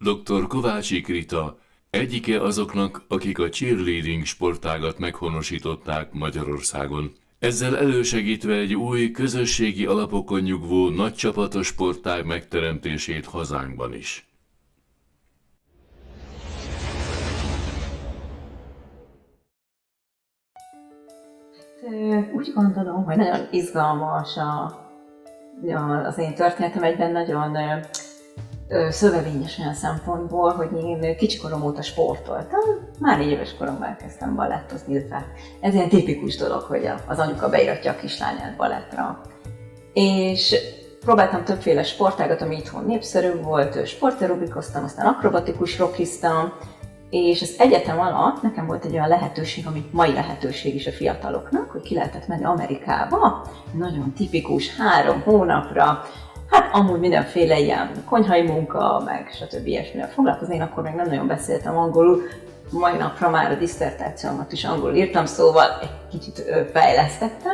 Dr. Kovácsik Rita egyike azoknak, akik a cheerleading sportágat meghonosították Magyarországon. Ezzel elősegítve egy új, közösségi alapokon nyugvó nagycsapatos sportág megteremtését hazánkban is. Úgy gondolom, hogy nagyon izgalmas az én történetem, egyben nagyon szövevényes olyan szempontból, hogy én kicskorom óta sportoltam, már 4 éves koromban elkezdtem balettozni, illetve ez ilyen tipikus dolog, hogy az anyuka beiratja a kislányát balettra. És próbáltam többféle sportágat, ami itthon népszerű volt, sportaerobikoztam, aztán akrobatikus rockiztam, és az egyetem alatt nekem volt egy olyan lehetőség, ami mai lehetőség is a fiataloknak, hogy ki lehetett menni Amerikába, nagyon tipikus 3 hónapra, hát amúgy mindenféle ilyen konyhai munka, meg stb. Ilyesmivel foglalkozni. Én akkor még nem nagyon beszéltem angolul, mai napra már a diszertációmat is angolul írtam, szóval egy kicsit fejlesztettem,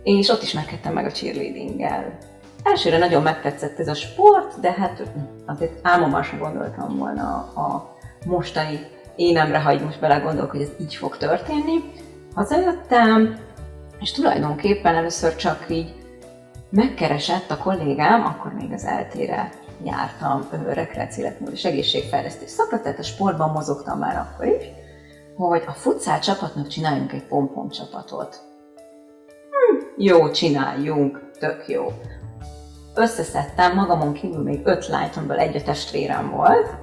és ott ismerkedtem meg a cheerleadinggel. Elsőre nagyon megtetszett ez a sport, de hát azért álmomban sem gondoltam volna a mostani énemre, ha így most belegondolok, hogy ez így fog történni. Hazajöttem, és tulajdonképpen először csak így megkeresett a kollégám, akkor még az ELTE-re jártam rekreáció életmód és egészségfejlesztés szakra, tehát a sportban mozogtam már akkor is, hogy a futszál csapatnak csináljunk egy pompom csapatot. Jó, csináljunk, tök jó. Összeszedtem, magamon kívül még 5 lányt, amiből egy a testvérem volt,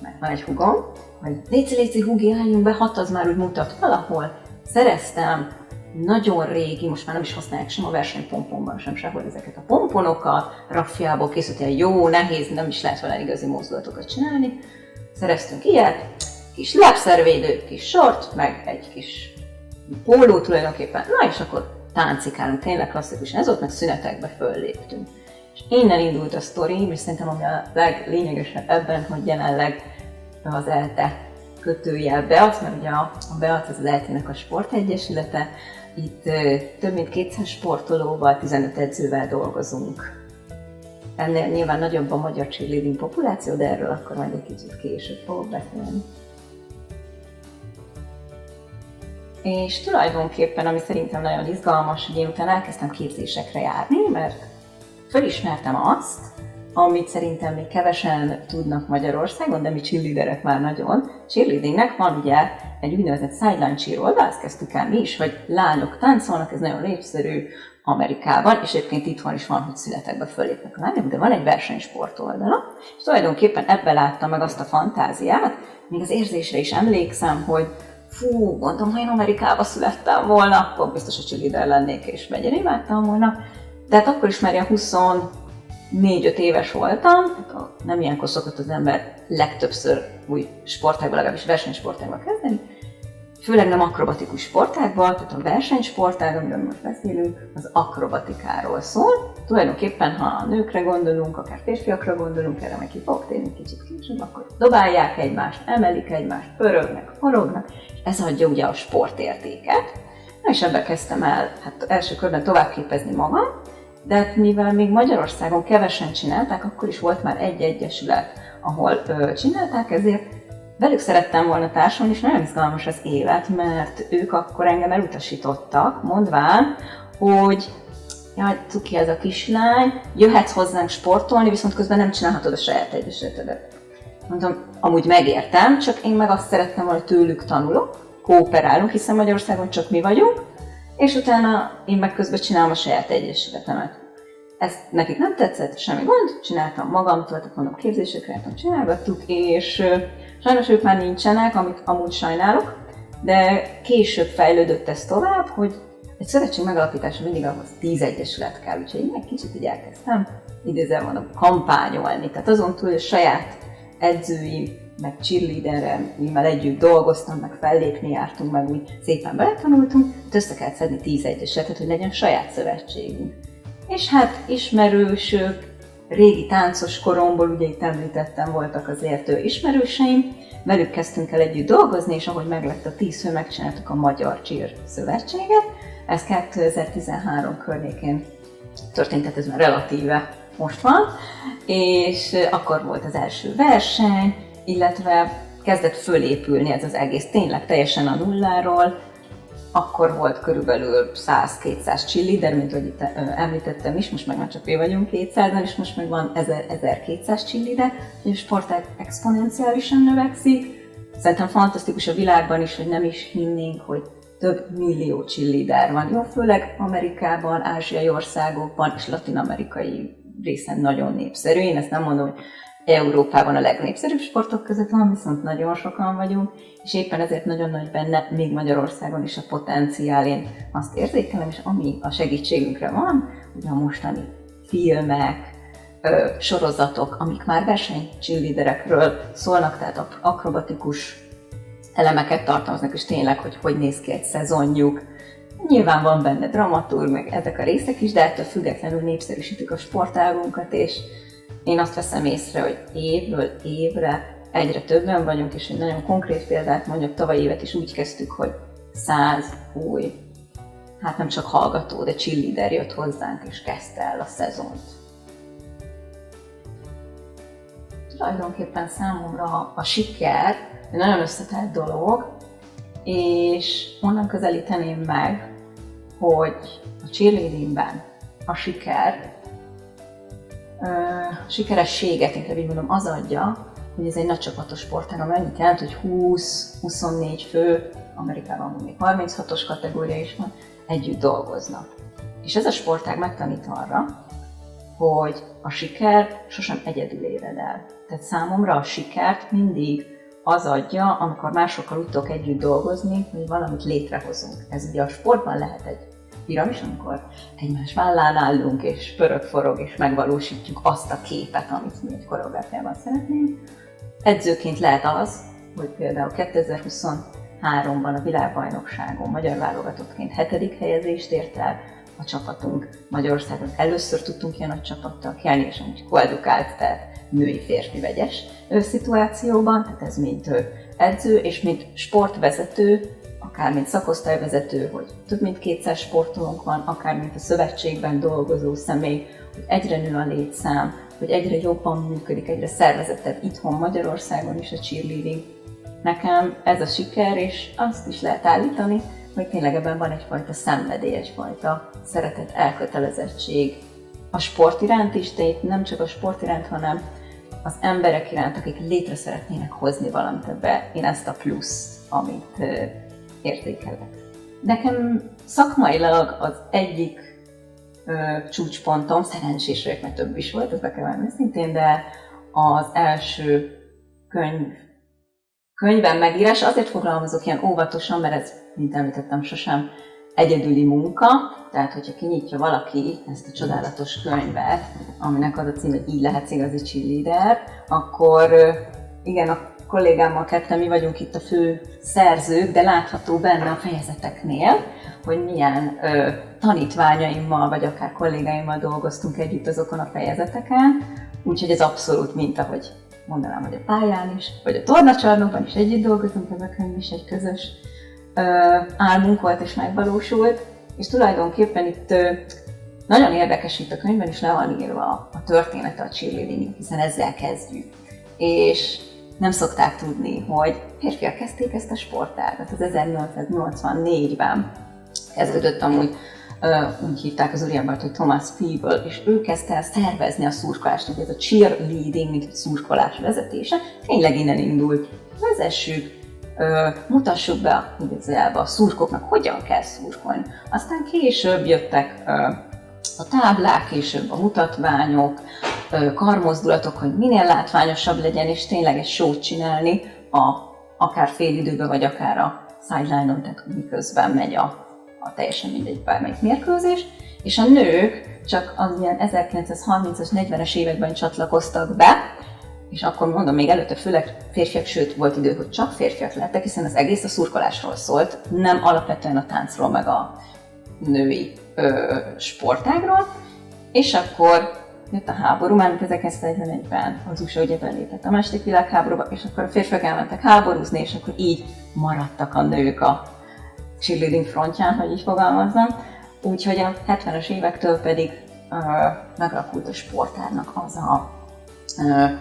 mert van egy húgom, hogy léci húgi, álljunk be, 6 az már úgy mutat valahol. Szereztem nagyon régi, most már nem is használják sem a versenypomponban sem sehol ezeket a pomponokat, raffiából készült, ilyen jó, nehéz, nem is lehet vele igazi mozdulatokat csinálni. Szereztünk ilyet, kis lábszervédő, kis sort, meg egy kis póló tulajdonképpen, na és akkor táncikálunk, tényleg klasszikusan, ez volt, meg szünetekbe fölléptünk. És innen indult a sztori, és szerintem ami a leglényegesebb ebben, hogy jelenleg az ELTE kötőjel BEAT, mert ugye a BEAT az ELTE-nek a sportegyesülete, itt több mint 200 sportolóval, 15 edzővel dolgozunk. Ennél nyilván nagyobb a magyar cheerleading populáció, de erről akkor majd egy kicsit később fogok beszélni. És tulajdonképpen, ami szerintem nagyon izgalmas, hogy én utána elkezdtem képzésekre járni, mert felismertem azt, amit szerintem még kevesen tudnak Magyarországon, de mi cheerleaderek már nagyon. Cheerleadingnek van ugye egy úgynevezett sideline cheer oldal, ezt kezdtük el mi is, hogy lányok táncolnak, ez nagyon népszerű Amerikában, és egyébként itthon is van, hogy születekbe fölépnek a lányok, de van egy versenysport oldala, és tulajdonképpen ebben láttam meg azt a fantáziát, még az érzésre is emlékszem, hogy fú, mondom, ha én Amerikába születtem volna, akkor biztos a cheerleader lennék, és mennyire imádtam volna. De hát akkor is már ilyen 24-5 éves voltam, nem ilyenkor szokott az ember legtöbbször új sportágban, legalábbis versenysportágban kezdeni, főleg nem akrobatikus sportágban, tehát a versenysportág, amiről most beszélünk, az akrobatikáról szól. Tulajdonképpen, ha a nőkre gondolunk, akár férfiakra gondolunk, erre meg ki fogok térni kicsit később, akkor dobálják egymást, emelik egymást, pörögnek, forognak, és ez adja ugye a sportértéket. Na és ebben kezdtem el első körben továbbképezni magam, de hát mivel még Magyarországon kevesen csinálták, akkor is volt már egy egyesület, ahol csinálták, ezért velük szerettem volna társulni, és nagyon izgalmas az élet, mert ők akkor engem elutasítottak, mondván, hogy jaj, cuki ez a kislány, jöhetsz hozzánk sportolni, viszont közben nem csinálhatod a saját egyesületedet. Mondtam, amúgy megértem, csak én meg azt szerettem volna, hogy tőlük tanulok, kooperálunk, hiszen Magyarországon csak mi vagyunk, és utána én meg közben csinálom a saját egyesületemet. Ezt nekik nem tetszett, semmi gond, csináltam magamtól, tehát mondom, képzésekre jártam, csinálgattuk, és sajnos ők már nincsenek, amit amúgy sajnálok, de később fejlődött ez tovább, hogy egy szövetség megalapítása mindig ahhoz 10 egyesület kell, úgyhogy én egy kicsit így elkezdtem, idézzel mondom, kampányolni. Tehát azon túl, hogy a saját edzőim, meg cheerleaderrel együtt dolgoztam, meg fellépni jártunk, meg úgy szépen beletanultunk, össze kellett szedni 10 egyesületet, hogy legyen saját szövetségünk. És hát ismerősök, régi táncos koromból, ugye itt említettem, voltak azért ismerőseim, velük kezdtünk el együtt dolgozni, és ahogy meglett a 10 fő, megcsináltuk a Magyar Cheer Szövetséget. Ez 2013 környékén történt, tehát ez már relatíve most van, és akkor volt az első verseny, illetve kezdett fölépülni ez az egész, tényleg teljesen a nulláról. Akkor volt körülbelül 100-200 cheerleader, mint ahogy itt említettem is, most meg már csak mi vagyunk 200-an, és most meg van 1200 cheerleader, a sport exponenciálisan növekszik. Szerintem fantasztikus a világban is, hogy nem is hinnénk, hogy több millió cheerleader van. Jó, főleg Amerikában, ázsiai országokban és latin-amerikai részen nagyon népszerű. Én ezt nem mondom, hogy Európában a legnépszerűbb sportok között van, viszont nagyon sokan vagyunk, és éppen ezért nagyon nagy benne, még Magyarországon is a potenciál. Én azt érzékelem, és ami a segítségünkre van, ugye a mostani filmek, sorozatok, amik már versenycheerleaderekről szólnak, tehát akrobatikus elemeket tartalmaznak, és tényleg, hogy néz ki egy szezonjuk. Nyilván van benne dramaturg, meg ezek a részek is, de ettől függetlenül népszerűsítik a sportágunkat, és én azt veszem észre, hogy évről évre egyre többen vagyunk, és egy nagyon konkrét példát mondjuk, tavaly évet is úgy kezdtük, hogy 100 új, hát nem csak hallgató, de cheerleader jött hozzánk, és kezdte el a szezont. Tulajdonképpen számomra a siker egy nagyon összetett dolog, és onnan közelíteném meg, hogy a cheerleadingben a sikerességet, inkább így mondom, az adja, hogy ez egy nagy csapatos sportág, ami annyit jelent, hogy 20-24 fő, Amerikában még 36-os kategória is van, együtt dolgoznak. És ez a sportág megtanít arra, hogy a siker sosem egyedül éred el. Tehát számomra a sikert mindig az adja, amikor másokkal úgy tudok együtt dolgozni, hogy valamit létrehozunk. Ez ugye a sportban lehet egy piramis, amikor egymás vállán állunk, és pörög-forog, és megvalósítjuk azt a képet, amit mi egy koreográfiában szeretnénk. Edzőként lehet az, hogy például 2023-ban a világbajnokságon magyar válogatottként 7. helyezést ért el a csapatunk. Magyarországon először tudtunk ilyen nagy csapattal kelni, és amúgy koedukált, tehát női-férfi vegyes szituációban, tehát ez mint edző, és mint sportvezető, akár mint szakosztályvezető, hogy több mint 200 sportolónk van, akár mint a szövetségben dolgozó személy, hogy egyre nő a létszám, hogy egyre jobban működik, egyre szervezettebb itthon Magyarországon is a cheerleading. Nekem ez a siker, és azt is lehet állítani, hogy tényleg ebben van egyfajta szenvedély, egyfajta szeretet, elkötelezettség a sport iránt is, de itt nem csak a sport iránt, hanem az emberek iránt, akik létre szeretnének hozni valamit ebbe, én ezt a pluszt, amit értékelek. Nekem szakmailag az egyik csúcspontom, szerencsés vagyok, mert több is volt, ez be kell venni szintén, de az első könyvem megírás, azért foglalkozok ilyen óvatosan, mert ez, mint említettem, sosem egyedüli munka, tehát hogyha kinyitja valaki ezt a csodálatos könyvet, aminek az a cím, hogy így lehetsz igazi cheerleader, akkor igen, a kollégámmal ketten mi vagyunk itt a fő szerzők, de látható benne a fejezeteknél, hogy milyen tanítványaimmal, vagy akár kollégáimmal dolgoztunk együtt azokon a fejezeteken, úgyhogy ez abszolút mint ahogy mondanám, hogy a pályán is, vagy a tornacsarnokban is együtt dolgozunk, ez a könyv is egy közös álmunk volt és megvalósult, és tulajdonképpen itt nagyon érdekes, itt a könyvben is le van írva a története a cheerleading, hiszen ezzel kezdjük. És nem szokták tudni, hogy férfiak kezdték ezt a sportágat. Az 1984-ben kezdődött amúgy, úgy hívták az úriembert, hogy Thomas Peeble, és ő kezdte el szervezni a szurkolást, ugye ez a cheerleading, mint a szurkolás vezetése, tényleg innen indult. Vezessük, mutassuk be a szurkoknak, hogyan kell szurkolni. Aztán később jöttek a táblák, később a mutatványok, karmozdulatok, hogy minél látványosabb legyen, és tényleg egy show-t csinálni, akár félidőben, vagy akár a sideline-on, tehát miközben megy a teljesen mindegy bármelyik mérkőzés, és a nők csak az ilyen 1930-as, 40-es években csatlakoztak be, és akkor mondom, még előtte főleg férfiak, sőt volt idő, hogy csak férfiak lettek, hiszen az egész a szurkolásról szólt, nem alapvetően a táncról, meg a női sportágról, és akkor jött a háború, már 1941-ben az USA ugye belépett a második világháborúba, és akkor a férfiak elmentek háborúzni, és akkor így maradtak a nők a cheerleading frontján, hogy így fogalmazzam. Úgyhogy a 70-es évektől pedig megalakult a sportárnak az a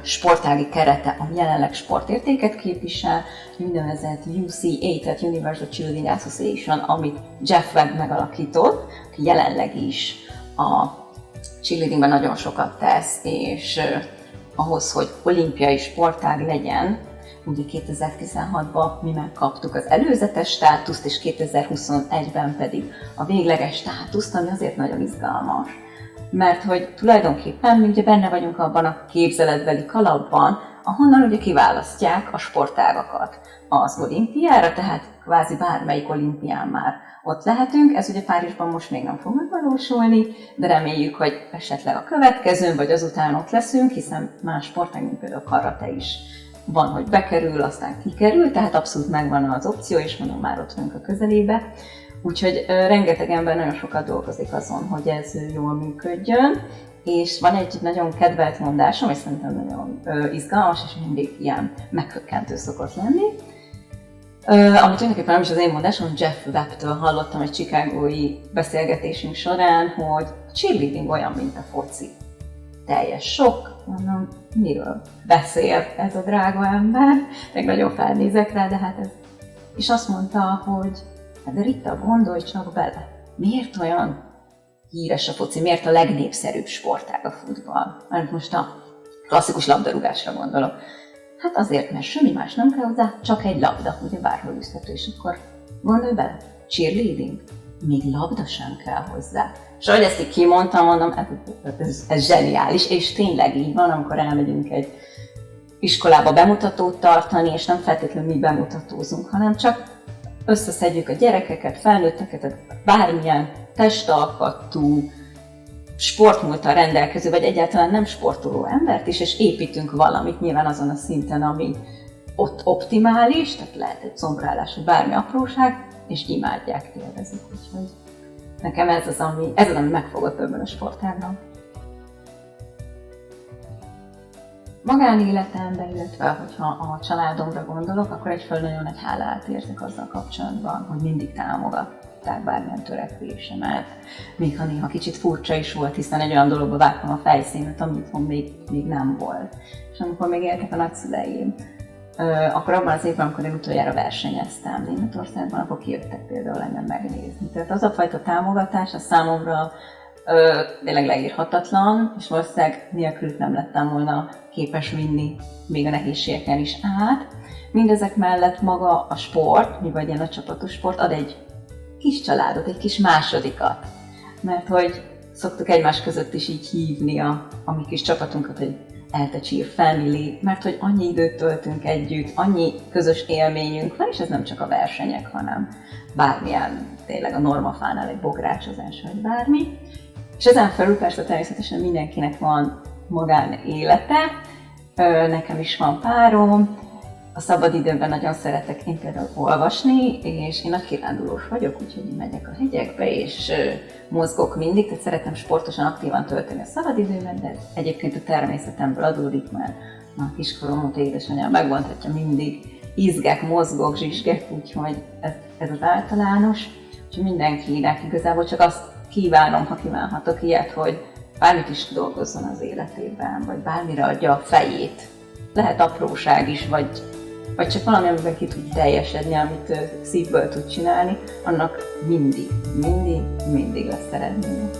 sportági kerete, ami jelenleg sportértéket képvisel, úgynevezett UCA, tehát Universal Cheerleading Association, amit Jeff Webb megalakított, aki jelenleg is a cheerleadingben nagyon sokat tesz, és ahhoz, hogy olimpiai sportág legyen, ugye 2016-ban mi megkaptuk az előzetes státuszt, és 2021-ben pedig a végleges státuszt, ami azért nagyon izgalmas. Mert hogy tulajdonképpen mi ugye benne vagyunk abban a képzeletbeli kalapban, ahonnan ugye kiválasztják a sportágakat az olimpiára, tehát kvázi bármelyik olimpián már ott lehetünk. Ez ugye Párizsban most még nem fog megvalósulni, de reméljük, hogy esetleg a következőn vagy azután ott leszünk, hiszen más sportág, mint például karate is van, hogy bekerül, aztán kikerül, tehát abszolút megvan az opció, és mondom, már ott vagyunk a közelébe. Úgyhogy rengeteg ember nagyon sokat dolgozik azon, hogy ez jól működjön, és van egy nagyon kedvelt mondásom, és szerintem nagyon izgalmas, és mindig ilyen meghökkentő szokott lenni, amit tulajdonképpen nem is az én mondásom, Jeff Webb-től hallottam egy chicagói beszélgetésünk során, hogy a cheerleading olyan, mint a foci. Teljes sok, mondom, miről beszél ez a drága ember, meg nagyon felnézek rá, de hát ez... És azt mondta, hogy hát de Rita, gondolj csak bele, miért olyan híres a foci, miért a legnépszerűbb sportág a futball? Mert most a klasszikus labdarúgásra gondolok. Hát azért, mert semmi más nem kell hozzá, csak egy labda, ugye bárhol üzhető, és akkor gondolj bele, cheerleading, még labda sem kell hozzá. És ahogy ezt így kimondtam, mondom, ez zseniális, és tényleg így van, amikor elmegyünk egy iskolába bemutatót tartani, és nem feltétlenül mi bemutatózunk, hanem csak összeszedjük a gyerekeket, felnőtteket, bármilyen testalkatú, sportmúlttal rendelkező, vagy egyáltalán nem sportoló embert is, és építünk valamit nyilván azon a szinten, ami ott optimális, tehát lehet egy szombrálás, vagy bármi apróság, és imádják, élvezik. Úgyhogy nekem ez az, ami megfogott ebben a sportágban. Magánéletemben, illetve hogyha a családomra gondolok, akkor egyfelől nagyon nagy hálát érzek azzal kapcsolatban, hogy mindig támogatták bármilyen törekvésemet. Még ha néha kicsit furcsa is volt, hiszen egy olyan dologba vágtam a fejszémet, amit itthon még nem volt. És amikor még éltek a nagyszüleim, akkor abban az évben, amikor én utoljára versenyeztem Németországban, akkor kijöttek például engem megnézni. Tehát az a fajta támogatás, az számomra tényleg leírhatatlan, és valószínűleg nélkülük nem lettem volna képes vinni még a nehézségeken is át. Mindezek mellett maga a sport, mi vagy ilyen a csapatos sport, ad egy kis családot, egy kis másodikat. Mert hogy szoktuk egymás között is így hívni a mi kis csapatunkat, hogy ELTE Cheer Family, mert hogy annyi időt töltünk együtt, annyi közös élményünk van, és ez nem csak a versenyek, hanem bármilyen, tényleg a normafánál egy bográcsozás, vagy bármi. És ezen felül persze természetesen mindenkinek van magánélete, nekem is van párom, a szabadidőben nagyon szeretek én például olvasni, és én nagy kirándulós vagyok, úgyhogy én megyek a hegyekbe, és mozgok mindig, tehát szeretem sportosan, aktívan tölteni a szabadidőmet, de egyébként a természetemből adódik, mert a kiskorom óta édesanyám megmondhatja, mindig izgek, mozgok, zsizsgek, úgyhogy ez az általános. Úgyhogy mindenkinek igazából csak azt kívánom, ha kívánhatok ilyet, hogy bármit is dolgozzon az életében, vagy bármire adja a fejét. Lehet apróság is, vagy csak valami, amiben ki tud teljesedni, amit szívből tud csinálni, annak mindig lesz eredménye.